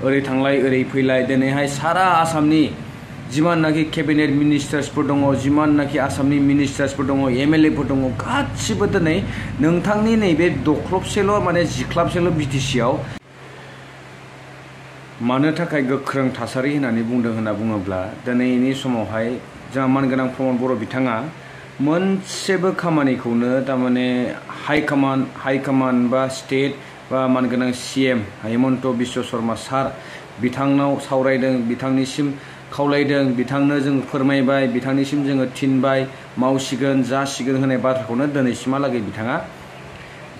ओरै थांलाय ओरै फैलाय दिनैहाय सारा आसामनि जिमाननाखि केबिनेट मिनिस्टार्सफोर दङ जिमाननाखि आसामनि मिनिस्टार्सफोर दङ एमएलए फोर दङ गासिबो दिनै नोंथांनि नैबे दख्लबसेल' माने जिख्लाबसेल' बिटिसि आव मानो थाखाय गोख्रों थासारि होननानै बुंदों होनना बुङोब्ला दिनैनि समावहाय जोंहा मानगोनां प्रमद बर' बिथाङा मोनसेबो खामानिखौनो तारमाने हाइकमान्ड बा स्टेट बा मानगोनां सीएम हेमन्त बिश्व शर्मा सार बिथांनाव सावरायदों बिथांनिसिम खावलायदों बिथांनो जों फोरमायबाय बिथांनिसिम जोङो थिनबाय मावसिगोन जासिगोन होननाय बाथ्राखौनो दिनैसिमहालागै बिथाङा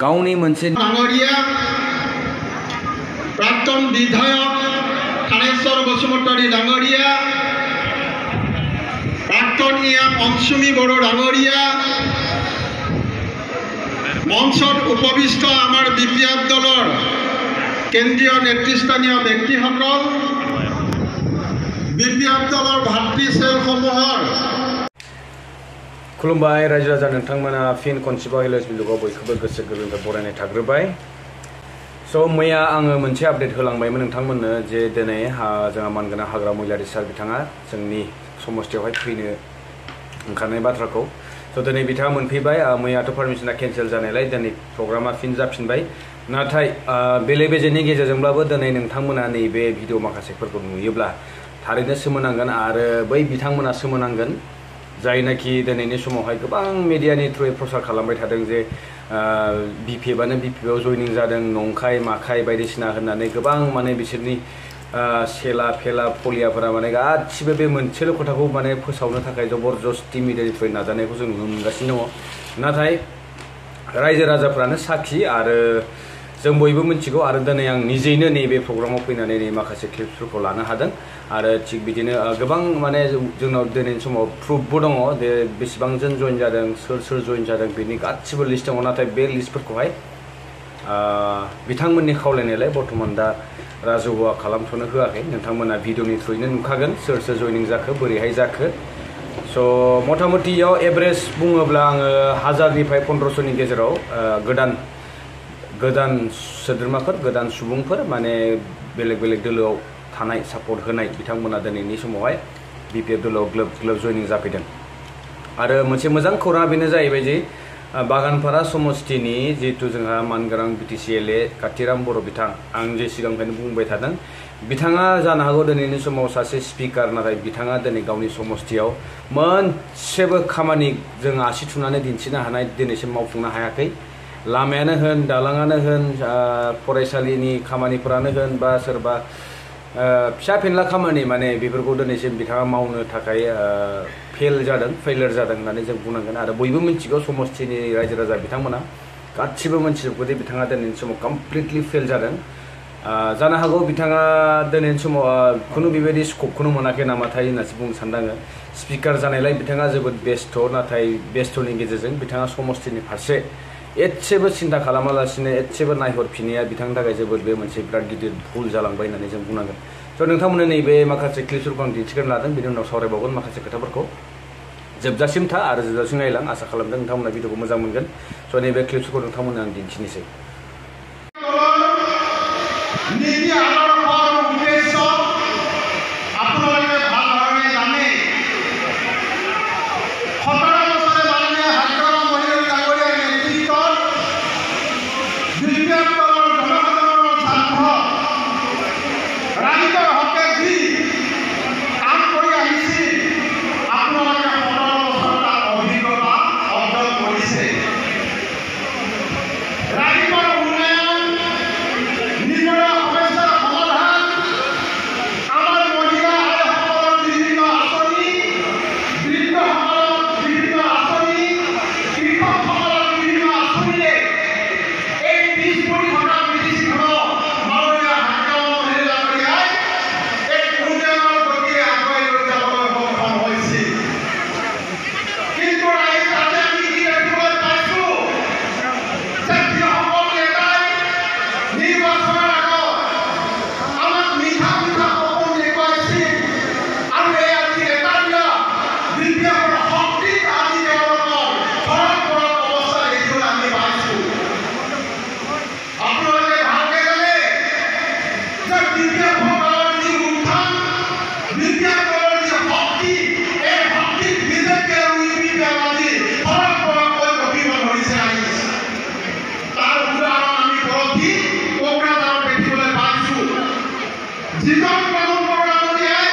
गावनि मोनसे प्राक्तन विधायक थानेश्वर बसुमतारी डांगरिया प्राक्तन इयाम अंशुमी बड़ो डांगरिया मंचत उपविष्ट आमार बीपीएफ दलर केंद्रीय नेतृस्थानीय व्यक्तिসকল बीपीएफ दलर भातृ सेलসমূहर खुलुमबाय रायजो राजा नोंथांमोना फिन खनसेबाव हिलेज मुलुगाव बयखौबो गोसो गोरबोनिफ्राय बरायनाय थाग्रोबाय मैया आङो मोनसे आपडेट होलांबायमोन नोंथांमोननो जे दिनै जोंहा मानगोनां हाग्रा महिलारि सार बिथाङा जोंनि समस्थियावहाय फैनो ओंखारनाय बाथ्राखौ दिनै बिथाङा मोनफैबाय मैयाथ' पारमिसना केन्सेल जानायलाय दिनै प्रग्रामा फिन जाफिनबाय नाथाय बेले बेजेनि गेजेरजोंब्लाबो दिनै नोंथांमोना नैबे भिडिअ माखासेफोरखौ नुयोब्ला थारैनो सोमोनांगोन आरो बै बिथांमोना सोमोनांगोन जायनाखि दिनैनि समावहाय गोबां मिडियानि थ्रुयै प्रसार खालामबाय थादों जे बिपिएफआनो बिपिएफआव जयनिं जादों नंखाय माखाय बायदिसिना होननानै गोबां माने बिसोरनि सेला फेला फलियाफोरा माने गासिबो बे मोनसेल' खोथाखौ माने फोसावनो थाखाय जबरदस्ति मिडियानिफ्राय नाजानायखौ जों नुनो मोनगासिनो दङ नाथाय रायजो राजाफ्रानो साखि आरो जों बयबो मिथिगौ आरो दिनै आं निजेनो नैबे प्रग्रामाव फैनानै नै माखासे क्लिप्सफोरखौ लानो हादों आरो थिग बिदिनो गोबां माने जोंनाव दिनैनि समाव प्रुफबो दङ जे बेसेबांजन जइन जादों सोर जइन जादों बेनि गासिबो लिस्ट दङ नाथाय बे लिस्टफोरखौहाय बिथांमोननि खावलायनायलाय बर्तमान दा राजहुवा खालामथ'नो होआखै नोंथांमोना भिडिअनि थ्रुयैनो नुखागोन सोर जयनिं जाखो बोरैहाय जाखो मथा मथियाव एभारेज बुङोब्ला आङो 1000निफ्राय 1500नि गेजेराव गोदान सोद्रोमाफोर गोदान सुबुंफोर माने बेलेग बेलेग दोलोआव थानाय सापर्ट होनाय बिथांमोना दिनैनि समावहाय बिपिएफ दोलोआव ग्लोब जयनिं जाफैदों आरो मोनसे मोजां खौराङा बेनो जाहैबाय जे बागानपारा समस्थिनि जिहेतु जोंहा मानगोनां बिटिसिएलए कातिराम बर' बिथां आं जे सिगांनिफ्रायनो बुंबाय थादों बिथाङा जानो हागौ दिनैनि समाव सासे स्पिकार नाथाय बिथाङा दिनै गावनि समस्थियाव मोनसेबो खामानि जों आसि थुनानै दिन्थिनो हानाय दिनैसिम मावफुंनो हायाखै लामायानो होन दालाङानो होन फरायसालिनि खामानिफोरानो होन बा सोरबा फिसा फेनला खामानि माने बेफोरखौ दिनैसिम बिथाङा मावनो थाखाय फेलियर जादों होननानै जों बुंनांगोन आरो बयबो मिथिगौ समस्थिनि रायजो राजा बिथांमोना गासिबो मिथिजोबगौ दि बिथाङा दिनैनि समाव कमप्लिटलि फेल जादों जानो हागौ बिथाङा दिनैनि समाव खुनु बेबायदि स्कपखौनो मोनाखै नामाथाय होननासो बुंनो सानदों आङो स्पिकार जानायलाय बिथाङा जोबोद बेस्थ नाथाय बेस्थनि गेजेरजों बिथाङा समस्थिनि फारसे एसेबो सिन्था खालामालासिनो एसेबो नायहरफिननाया बिथांनि थाखाय जोबोद बे मोनसे बिराद गिदिर भुल जालांबाय होननानै जों बुंनांगोन नोंथांमोननो नैबे माखासे क्लिप्सफोरखौ आं दिन्थिग्रोनो लादों बिनि उनाव सावरायबावगोन माखासे खोथाफोरखौ जोबजासिम था आरो जोबजासिम नायलां आसा खालामदों नोंथांमोना भिडिअखौ मोजां मोनगोन नैबे क्लिप्सफोरखौ नोंथांमोननो आं दिन्थिनोसै BPF যিজন প্ৰমোদ বড়ো ডাঙৰীয়াই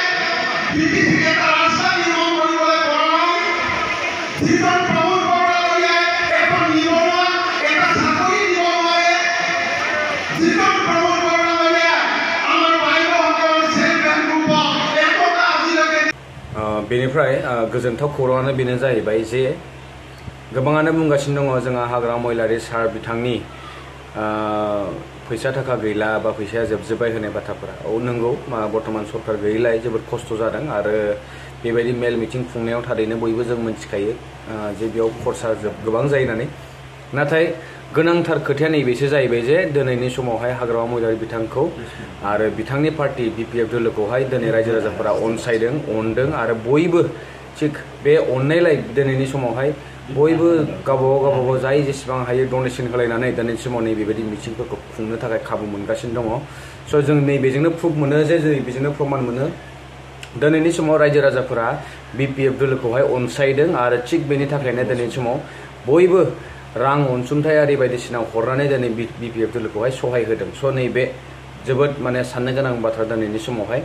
বিটিচিক এটা ৰাস্তা নিৰ্মাণ কৰিবলৈ পৰা নাই, যিজন প্ৰমোদ বড়ো ডাঙৰীয়াই এখন নিবনুৱা এটা চাকৰি দিব নোৱাৰে, যিজন প্ৰমোদ বড়ো ডাঙৰীয়াই আমাৰ বাইদেউসকলৰ চেল্ফ হেল্প গ্ৰুপক একতা আজিলৈকে बेनिफ्राय गोजोनथाव खौराङानो बेनो जाहैबाय जे गोबाङानो बुंगासिनो दङ जोंहा हाग्रामा महिलारि सार बिथांनि फैसा थाखा गैला बा फैसाया जोबजोब्बाय होनाय बाथ्राफोरा नंगौ बर्तमान सरकार गैयैलाय जोबोद खस्थ' जादों आरो बेबायदि मेल मिटिं खुंनायाव थारैनो बयबो जों मिथिखायो जे बेयाव खरसा गोबां जायो होननानै नाथाय गोनांथार खोथाया नैबेसो जाहैबाय जे दिनैनि समावहाय हाग्रामा महिलारि बिथांखौ आरो बिथांनि पार्टी बिपिएफ दोलोखौहाय दिनै रायजो राजाफोरा अनसायदों अनदों आरो बयबो थिग बे अननायलाय दिनैनि समावहाय बयबो गावबागाव जाय जेसेबां हायो डनेसन होलायनानै दिनैनि समाव नैबेबायदि मिटिंफोरखौ खुंनो थाखाय खाबु मोनगासिनो दङ। स' जों नैबेजोंनो प्रुफ मोनो जे बेजोंनो प्रमान मोनो दिनैनि समाव रायजो राजाफोरा बिपिएफ दोलोखौहाय अनसायदों आरो थिग बेनि थाखायनो दिनैनि समाव बयबो रां अनसुंथायारि बायदिसिना हरनानै दिनै बिपिएफ दोलोखौहाय सहाय होदों। स' नैबे जोबोद माने साननो गोनां बाथ्रा दिनैनि समावहाय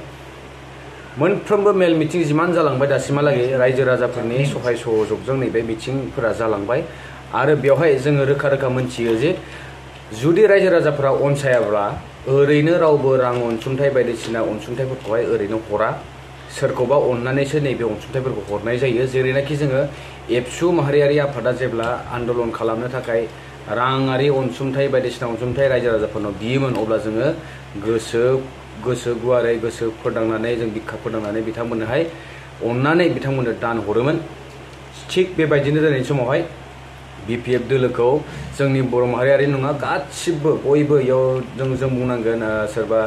मोनफ्रोमबो मेल मिटिं जिमान जालांबाय दासिमहालागै रायजो राजाफोरनि सहाय सहजोगजों नैबे मिटिंफोरा जालांबाय आरो बेवहाय जोङो रोखा रोखा मोनथियो जे जुदि रायजो राजाफोरा अनसायाब्ला ओरैनो रावबो रां अनसुंथाइ बायदिसिना अनसुंथाइफोरखौहाय ओरैनो हरा सोरखौबा अननानैसो नैबे अनसुंथाइफोरखौ हरनाय जायो। जेरैनाखि जोङो एबसु माहारियारि आफादा जेब्ला आन्दलन खालामनो थाखाय राङारि अनसुंथाइ बायदिसिना अनसुंथाइ रायजो राजाफोरनाव बियोमोन अब्ला जोङो गोसो गुवारै गोसो फोरदांनानै जों बिखा फोरदांनानै बिथांमोननोहाय अननानै बिथांमोननो दान हरोमोन। थिग बेबायदिनो दिनैनि समावहाय बिपिएफ दोलोखौ जोंनि बर' माहारियारि नङा गासिबो बयबो इयाव जों बुंनांगोन सोरबा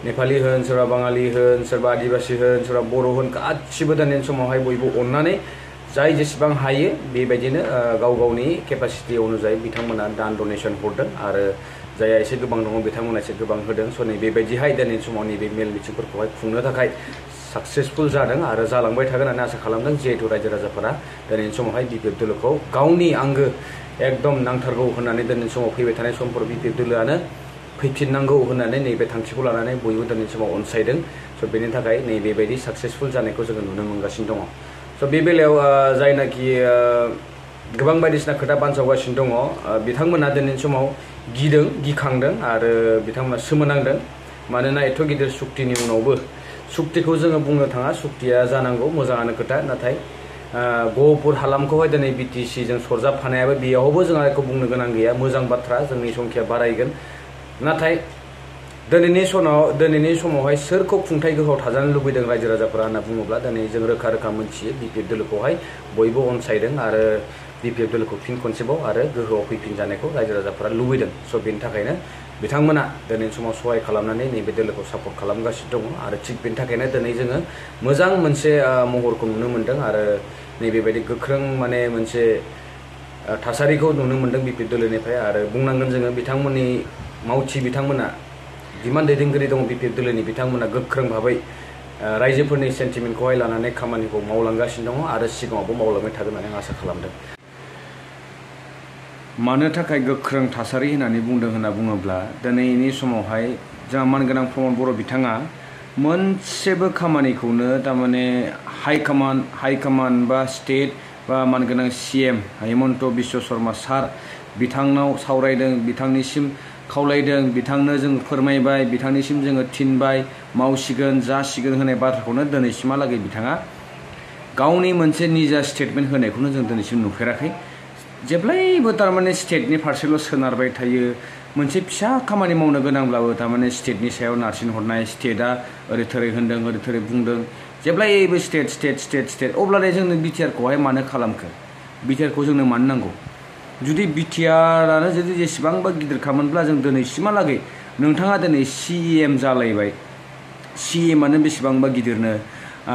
नेपाली होन सोरबा बाङालि होन सोरबा आदिबासि होन सोरबा बर' होन गासिबो दिनैनि समावहाय बयबो अननानै जाय जेसेबां हायो बेबायदिनो गाव गावनि केपासिटि अनुजायै बिथांमोना दान डनेसन हरदों आरो जायहा एसे गोबां दङ बिथांमोना एसे गोबां होदों। स' नैबेबायदिहाय दिनैनि समाव नैबे मेल मिटिंफोरखौहाय खुंनो थाखाय साक्सेसफुल जादों आरो जालांबाय थागोन होननानै आसा खालामदों जिहेतु रायजो राजाफोरा दिनैनि समावहाय बिपिएफ दोलोखौ गावनि आंगो एकदम नांथारगौ होननानै दिनैनि समाव फैबाय थानाय समफोराव बिपिएफ दोलोआनो फैफिननांगौ होननानै नैबे थांखिखौ लानानै बयबो दिनैनि समाव अनसायदों। स' बेनि थाखाय नैबेबायदि साक्सेसफुल जानायखौ जोङो नुनो मोनगासिनो दङ। स' बे बेलायाव जायनाखि गोबां बायदिसिना खोथा बानसावगासिनो दङ बिथांमोना दिनैनि समाव गिखांदों आरो बिथांमोना सोमोनांदों मानोना एथ' गिदिर सुक्तिनि उनावबो सुक्तिखौ जोङो बुंनो थाङा सुक्तिया जानांगौ मोजाङानो खोथा नाथाय गहपुर हालामखौहाय दिनै बिटिसिजों सरजाबफानायाबो बेयावबो जोंहा एखौ बुंनो गोनां गैया मोजां बाथ्रा जोंनि संख्या बारायगोन नाथाय दिनैनि समावहाय सोरखौ खुंथाय गोहोआव थाजानो लुबैदों रायजो राजाफोरा होनना बुङोब्ला दिनै जों रोखा रोखा मोनथियो बिपिएफ दोलोखौहाय बयबो अनसायदों आरो बिपिएफ दोलोखौ फिन खनसेबाव आरो गोहोआव फैफिनजानायखौ रायजो राजाफोरा लुबैदों। स' बेनि थाखायनो बिथांमोना दिनैनि समाव सहाय खालामनानै नैबे दोलोखौ सापर्ट खालामगासिनो दङ आरो थिग बेनि थाखायनो दिनै जोङो मोजां मोनसे महरखौ नुनो मोन्दों आरो नैबेबायदि गोख्रों माने मोनसे थासारिखौ नुनो मोन्दों बिपिएफ दोलोनिफ्राय आरो बुंनांगोन जोङो बिथांमोननि मावथि बिथांमोना जिमान दैदेनगिरि दङ बिपिएफ दोलोनि बिथांमोना गोख्रों भाबै रायजोफोरनि सेन्टिमेन्टखौहाय लानानै खामानिखौ मावलांगासिनो दङ आरो सिगाङावबो मावलांबाय थागोन होननानै आं आसा खालामदों। मानो थाखाय गोख्रों थासारि होननानै बुंदों होनना बुङोब्ला दिनैनि समावहाय जोंहा मानगोनां प्रमद बर' बिथाङा मोनसेबो खामानिखौनो थारमाने हाइकमान बा स्टेट बा मानगोनां सिएम हेमन्त बिश्व शर्मा सार बिथांनाव सावरायदों बिथांनिसिम खावलायदों बिथांनो जों फोरमायबाय बिथांनिसिम जोङो थिनबाय मावसिगोन जासिगोन होनाय बाथ्राखौनो दिनैसिमहालागै बिथाङा गावनि मोनसे निजा स्टेटमेन्ट होनायखौनो जों दिनैसिम नुफेराखै। जेब्लायबो थारमाने स्टेटनि फारसेल' सोनारबाय थायो मोनसे फिसा खामानि मावनो गोनांब्लाबो थारमाने स्टेटनि सायाव नारसिन हरनाय स्टेटआ ओरै थोरै होनदों ओरै थोरै बुंदों जेब्लायबो स्टेट अब्लालाय जोंनो बिटिआरखौहाय मानो खालामखो बिटिआरखौ जोंनो मानो नांगौ जुदि बिटिआरानो जुदि जेसेबांबा गिदिरखामोनब्ला जों दिनैसिमहालागै नोंथाङा दिनै सिएम जालायबाय सिएमआनो बेसेबांबा गिदिरनो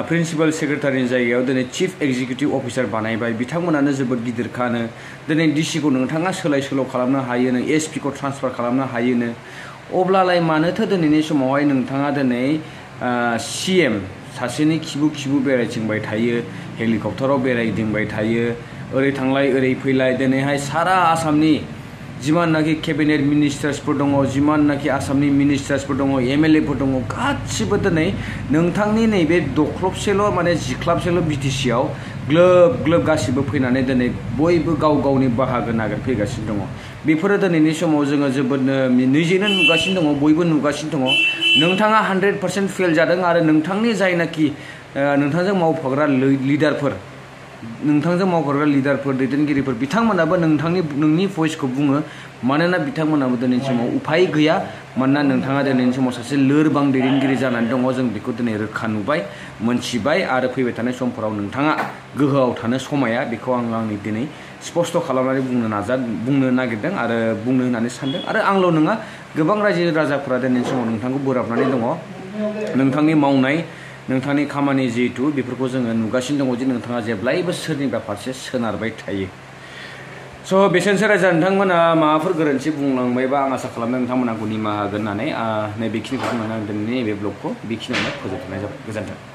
प्रिन्सिपाल सेक्रेटारिनि जायगायाव दिनै चिफ एक्जिकिउटिभ अफिसार बानायबाय बिथांमोनानो जोबोद गिदिरखानो दिनै डिसिखौ नोंथाङा सोलाय सोल' खालामनो हायोनो एसपिखौ ट्रान्सफार खालामनो हायोनो अब्लालाय मानोथो दिनैनि समावहाय नोंथाङा दिनै सिएम सासेनि खिबु बेरायथिंबाय थायो हेलिकप्टाराव बेरायदिंबाय थायो ओरै थांलाय ओरै फैलाय दिनैहाय सारा आसामनि जिमाननाखि केबिनेट मिनिस्टार्सफोर दङ जिमाननाखि आसामनि मिनिस्टार्सफोर दङ MLAफोर दङ गासिबो दिनै नोंथांनि नैबे दख्लबसेल' माने जिख्लाबसेल' BTC आव ग्लोब ग्लोब गासिबो फैनानै दिनै बयबो गाव गावनि बाहागो नागिरफैगासिनो दङ बेफोरो दिनैनि समाव जोङो जोबोदनो निजेनो नुगासिनो दङ बयबो नुगासिनो दङ नोंथाङा 100% फेल जादों आरो नोंथांनि जायनाखि नोंथांजों मावफाग्रा लिडारफोर दैदेनगिरिफोर बिथांमोनाबो नोंनि भइसखौ बुङो मानोना बिथांमोनाबो दिनैनि समाव उफाय गैया मानोना नोंथाङा दिनैनि समाव सासे लोरबां दैदेनगिरि जानानै दङ जों बेखौ दिनै रोखा नुबाय मोनथिबाय आरो फैबाय थानाय समफोराव नोंथाङा गोहोआव थानो समाया बेखौ आंनि दिनै स्पष्ट खालामनानै बुंनो नागिरदों आरो बुंनो होननानै सानदों आरो आंल' नङा गोबां रायजो राजाफोरा दिनैनि समाव नोंथांखौ बोराबनानै दङ नोंथांनि मावनाय नोंथांनि खामानि जिहेतु बेफोरखौ जोङो नुगासिनो दङ जे नोंथाङा जेब्लायबो सोरनिबा फारसे सोनारबाय थायो स' बेसेनोसै रायजो नोंथांमोना माबाफोर गोरोन्थि बुंलांबायबा आं आसा खालामदों नोंथांमोना निमाहा होगोन होननानै नैबेखिनिखौ बुंनानै आं दिनैनि नैबे ब्लगखौ बेखिनियावनो फोजोबनाय जाबाय गोजोन्थों